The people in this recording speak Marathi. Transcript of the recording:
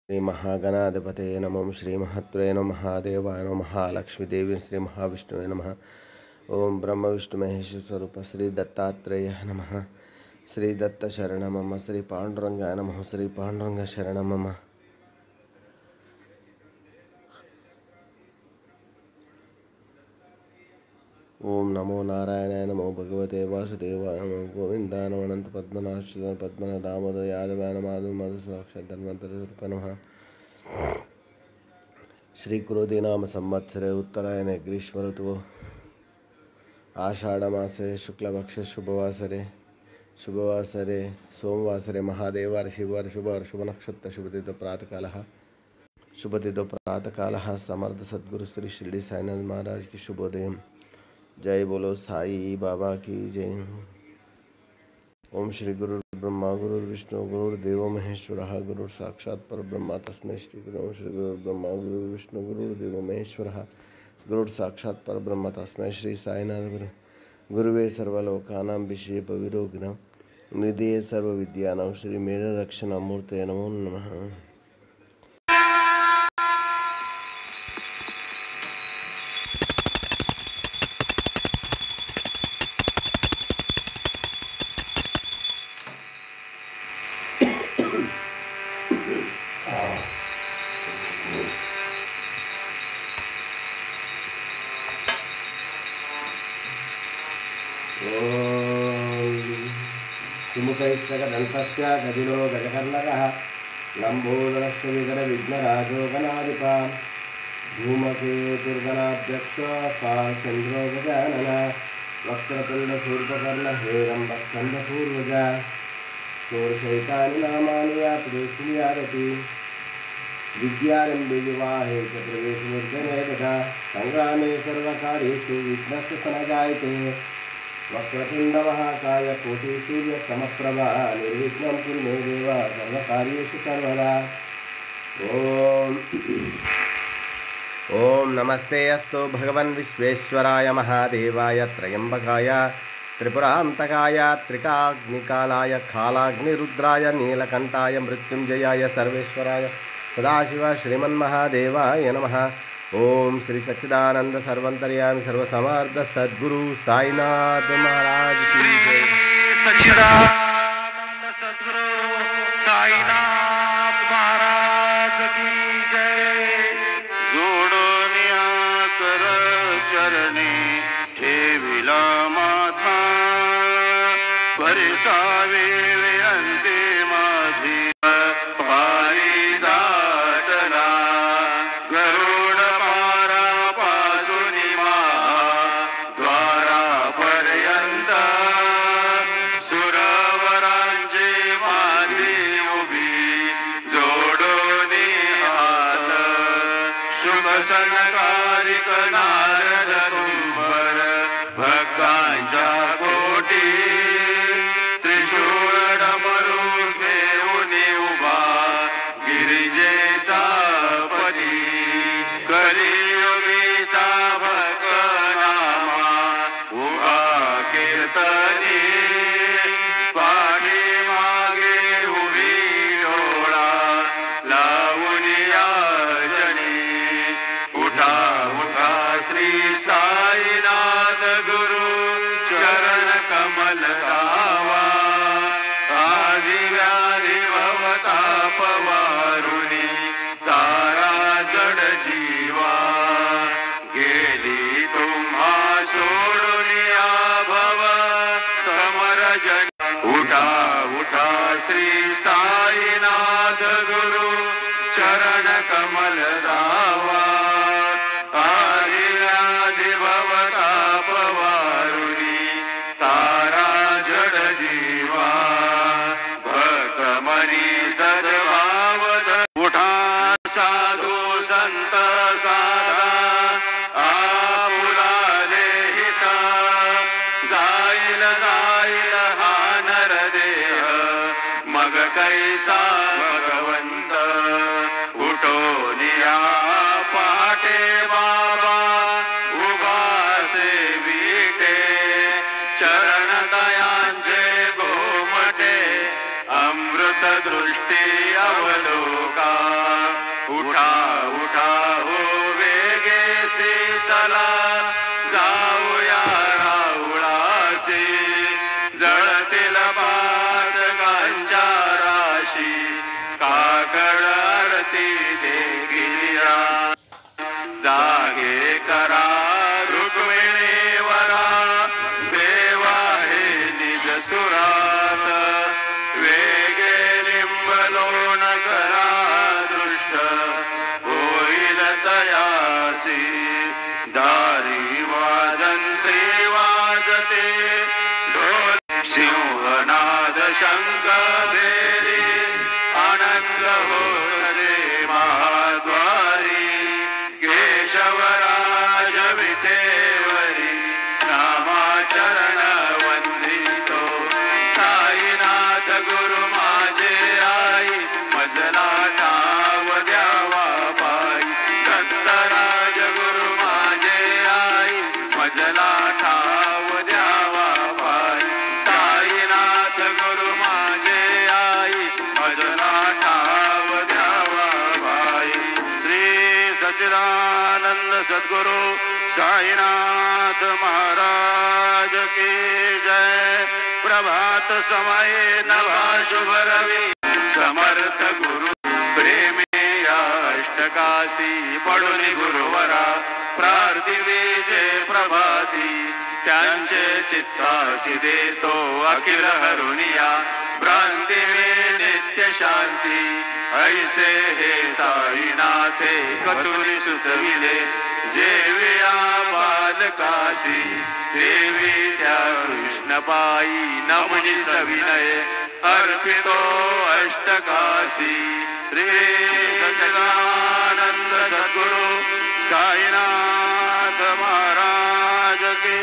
श्री महागणाधिपतये नमः। श्री महत्त्वे नमः। महादेवाय नमः। महालक्ष्मीदेवी श्री महाविष्णुवे नमः। ओम ब्रह्म विष्णु महेश स्वरूप श्री दत्तात्रेय नमः। श्री दत्त शरण मम। श्री पांडुरंगाय नमः। श्री पांडुरंग शरण मम। ओम नमो नारायणाय नमो भगवते वासुदेवाय नमो गोविंदाय नमो अनंत पद्मनाभ पद्मनाभ दामोदर यादवाय नमः माधव मधुसूदन धन्वंतरि नमः। श्री क्रोधी नाम संवत्सरे उत्तरायणे ग्रीष्म ऋतु आषाढ़ मासे शुक्लपक्षे शुभवासरे सोमवासरे महादेवार शिववार शुभवार शुभ नक्षत्र शुभतिथो प्रातःकालः समर्थ सद्गुरु श्री शिरडी साईनाथ महाराज की शुभोदय। जय बोलो साई बाबा की जय। ओम श्री गुरु ब्रह्मा गुरु विष्णु गुरुर्देव महेश्वरः गुरु साक्षात् परब्रह्म तस्मै श्री गुरु। ओम श्री गुरु ब्रह्मा गुरु विष्णु गुरुर्देव महेश्वरः गुरु साक्षात् परब्रह्म तस्मै श्री साईनाथ गुरु। गुरुवे सर्वलोकानां विषये विरोगिणां निधये सर्वविद्यानां श्री मेधदक्षिणामूर्तये नमो नमः। सुमुखैश्चकदन्तस्य गदिलो गजकर्णकः लम्बोदरस्य विकटविघ्नराजो गणाधिपा धूमकेतुर्गणाध्यक्षो चन्द्रो गजानन वक्रतुण्डशूर्पकर्ण हेरम्बस्कन्धपूर्वज षोडशैतानि नामानि याति विद्यारम्भे विवाहे च प्रवेशनिर्जने तथा सङ्ग्रामे सर्वकार्येषु विघ्नस्य सनजायते। वक्रतुंड महाकाय कोटि सूर्य समप्रभा निर्विघ्नं कुरु मे देव सर्वकार्येषु सर्वदा। ओम नमस्ते अस्तु भगवन् विश्वेश्वराय महादेवाय त्रयंबकाय त्रिपुरांतकाय त्रिकाग्निकालाय कालाग्निरुद्राय नीलकंठाय मृत्युंजयाय सर्वेश्वराय सदाशिव श्रीमन्महादेवाय नमः। ओम श्री सच्चिदानंद सर्वंतर्यामी सर्वसमर्थ सद्गुरु साईनाथ महाराज की जय। सच्चिदानंद सद्गुरु साईनाथ महाराज की जय। जोडोनिया कर चरणी ठेविला माथा परिसावे विनंती माझी पारी दाटला गरुड सनकारिक नारद तुंबर भक्तांच्या कोटी त्रिशूळ डमरू घेऊन उभा गिरिजेचा पती कलियुगीचा भक्त नामा उभा कीर्तनी पाठी मागे उभी डोळा लावून साईनाथ गुरु चरण कमल गावा आदि व्याधि भवताप वारुणी तारा जड जीवा गेली तुम्हा सोडून भव कमर जन उठा उठा श्री साईनाथ गुरु चरण कमल गावा साधु संत साधा आपुलाले हिता जाईल जाईल हा नरदेह मग कैसा भगवंत उठो निया आरती देखिलिया जागे करा रुक्मिणीवरा देवा हे निज सुरात वेगे लिंबलोण करा दृष्ट होईल तयासी दारी वाजंत्री वाजते ढोल सिंहनाद शंख भेरी आनंद होते महाद्वारी केशवराज विठेवरी नामाचरण वंदितो साईनाथ गुरु माझे आई मजला नाव द्यावा पायी दत्तराज गुरु माझे आई मजला ठाव द्यावा पायी साईनाथ गुरु माझे आई मजला ठाव द्यावा पायी श्री सच्चिदानंद सद्गुरु साईनाथ महाराज की जय प्रभात समय नवा शुभ रवि समर्थ गुरु प्रेमी अष्टकाशी पडून गुरुवरा प्रार्थिवी जे प्रभाती त्यांचे चित्तासी देतो अखिल हरुनिया भ्रांती नित्य शांती ऐसे हे साईनाथे कटुरी सुचविले जेविया बालकाशी देवी त्या कृष्णपायी नमनी सविनय अर्पितो अष्टकाशी श्री सच्चिदानंद सद्गुरु साईनाथ महाराज की